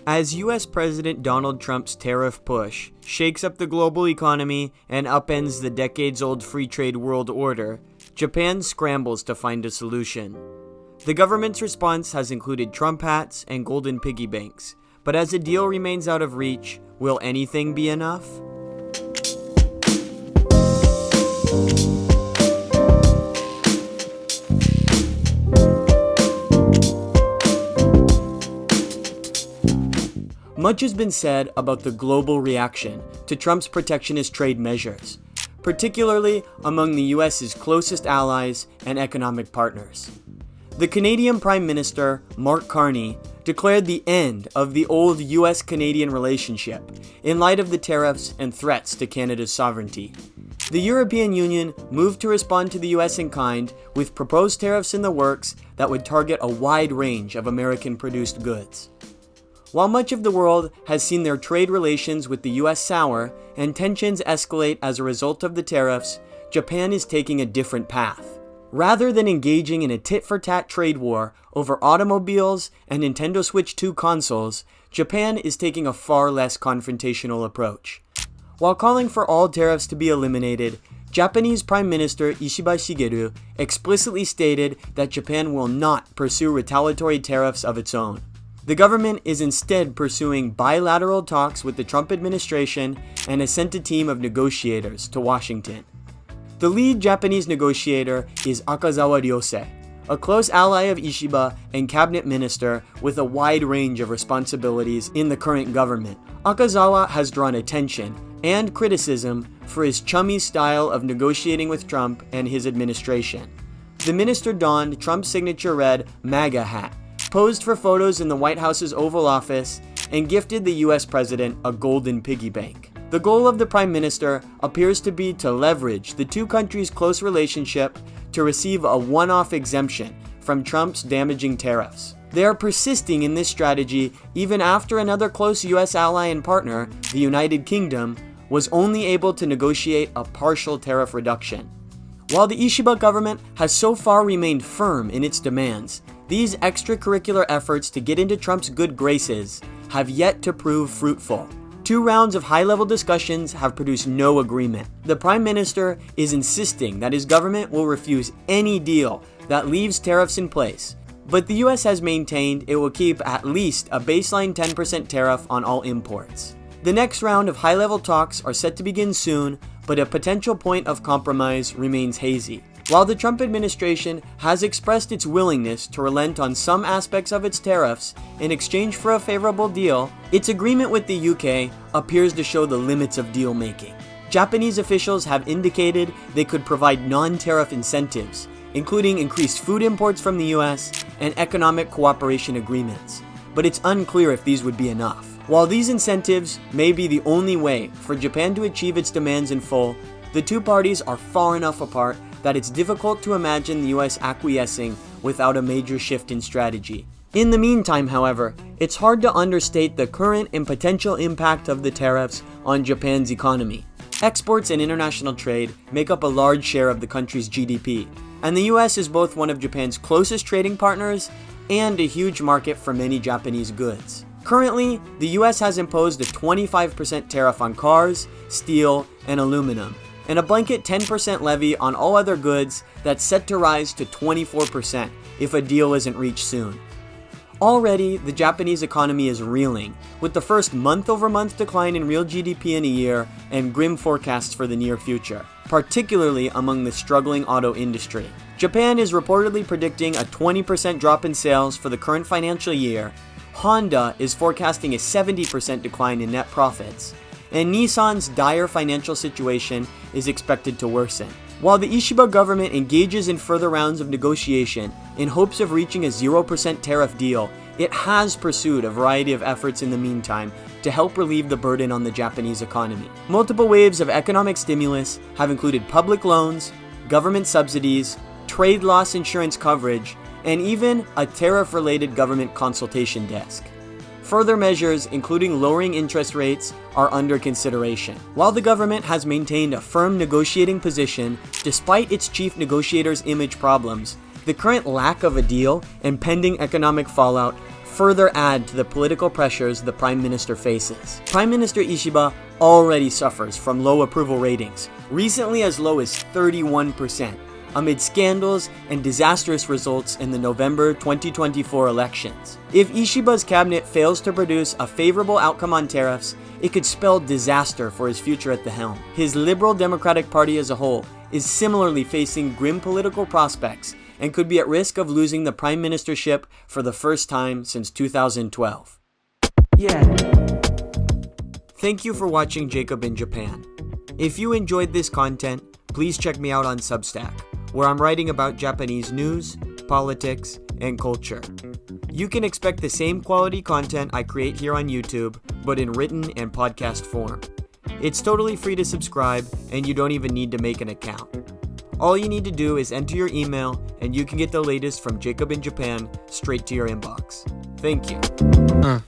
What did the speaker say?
As US President Donald Trump's tariff push shakes up the global economy and upends the decades-old free trade world order, Japan scrambles to find a solution. The government's response has included Trump hats and golden piggy banks, but as a deal remains out of reach, will anything be enough? Much has been said about the global reaction to Trump's protectionist trade measures, particularly among the US's closest allies and economic partners. The Canadian Prime Minister, Mark Carney, declared the end of the old US-Canadian relationship in light of the tariffs and threats to Canada's sovereignty. The European Union moved to respond to the US in kind with proposed tariffs in the works that would target a wide range of American-produced goods. While much of the world has seen their trade relations with the US sour and tensions escalate as a result of the tariffs, Japan is taking a different path. Rather than engaging in a tit-for-tat trade war over automobiles and Nintendo Switch 2 consoles, Japan is taking a far less confrontational approach. While calling for all tariffs to be eliminated, Japanese Prime Minister Ishiba Shigeru explicitly stated that Japan will not pursue retaliatory tariffs of its own. The government is instead pursuing bilateral talks with the Trump administration and has sent a team of negotiators to Washington. The lead Japanese negotiator is Akazawa Ryose, a close ally of Ishiba and cabinet minister with a wide range of responsibilities in the current government. Akazawa has drawn attention and criticism for his chummy style of negotiating with Trump and his administration. The minister donned Trump's signature red MAGA hat, posed for photos in the White House's Oval Office, and gifted the US president a golden piggy bank. The goal of the Prime Minister appears to be to leverage the two countries' close relationship to receive a one-off exemption from Trump's damaging tariffs. They are persisting in this strategy even after another close US ally and partner, the United Kingdom, was only able to negotiate a partial tariff reduction. While the Ishiba government has so far remained firm in its demands, these extracurricular efforts to get into Trump's good graces have yet to prove fruitful. 2 rounds of high-level discussions have produced no agreement. The Prime Minister is insisting that his government will refuse any deal that leaves tariffs in place, but the US has maintained it will keep at least a baseline 10% tariff on all imports. The next round of high-level talks are set to begin soon, but a potential point of compromise remains hazy. While the Trump administration has expressed its willingness to relent on some aspects of its tariffs in exchange for a favorable deal, its agreement with the UK appears to show the limits of deal-making. Japanese officials have indicated they could provide non-tariff incentives, including increased food imports from the US and economic cooperation agreements, but it's unclear if these would be enough. While these incentives may be the only way for Japan to achieve its demands in full, the two parties are far enough apart that it's difficult to imagine the US acquiescing without a major shift in strategy. In the meantime, however, it's hard to understate the current and potential impact of the tariffs on Japan's economy. Exports and international trade make up a large share of the country's GDP, and the US is both one of Japan's closest trading partners and a huge market for many Japanese goods. Currently, the US has imposed a 25% tariff on cars, steel, and aluminum, and a blanket 10% levy on all other goods that's set to rise to 24% if a deal isn't reached soon. Already, the Japanese economy is reeling, with the first month-over-month decline in real GDP in a year and grim forecasts for the near future, particularly among the struggling auto industry. Japan is reportedly predicting a 20% drop in sales for the current financial year. Honda is forecasting a 70% decline in net profits, and Nissan's dire financial situation is expected to worsen. While the Ishiba government engages in further rounds of negotiation in hopes of reaching a 0% tariff deal, it has pursued a variety of efforts in the meantime to help relieve the burden on the Japanese economy. Multiple waves of economic stimulus have included public loans, government subsidies, trade loss insurance coverage, and even a tariff-related government consultation desk. Further measures, including lowering interest rates, are under consideration. While the government has maintained a firm negotiating position despite its chief negotiator's image problems, the current lack of a deal and pending economic fallout further add to the political pressures the Prime Minister faces. Prime Minister Ishiba already suffers from low approval ratings, recently as low as 31%, amid scandals and disastrous results in the November 2024 elections. If Ishiba's cabinet fails to produce a favorable outcome on tariffs, it could spell disaster for his future at the helm. His Liberal Democratic Party as a whole is similarly facing grim political prospects and could be at risk of losing the prime ministership for the first time since 2012. Thank you for watching Jacob in Japan. If you enjoyed this content, please check me out on Substack, where I'm writing about Japanese news, politics, and culture. You can expect the same quality content I create here on YouTube, but in written and podcast form. It's totally free to subscribe, and you don't even need to make an account. All you need to do is enter your email, and you can get the latest from Jacob in Japan straight to your inbox. Thank you.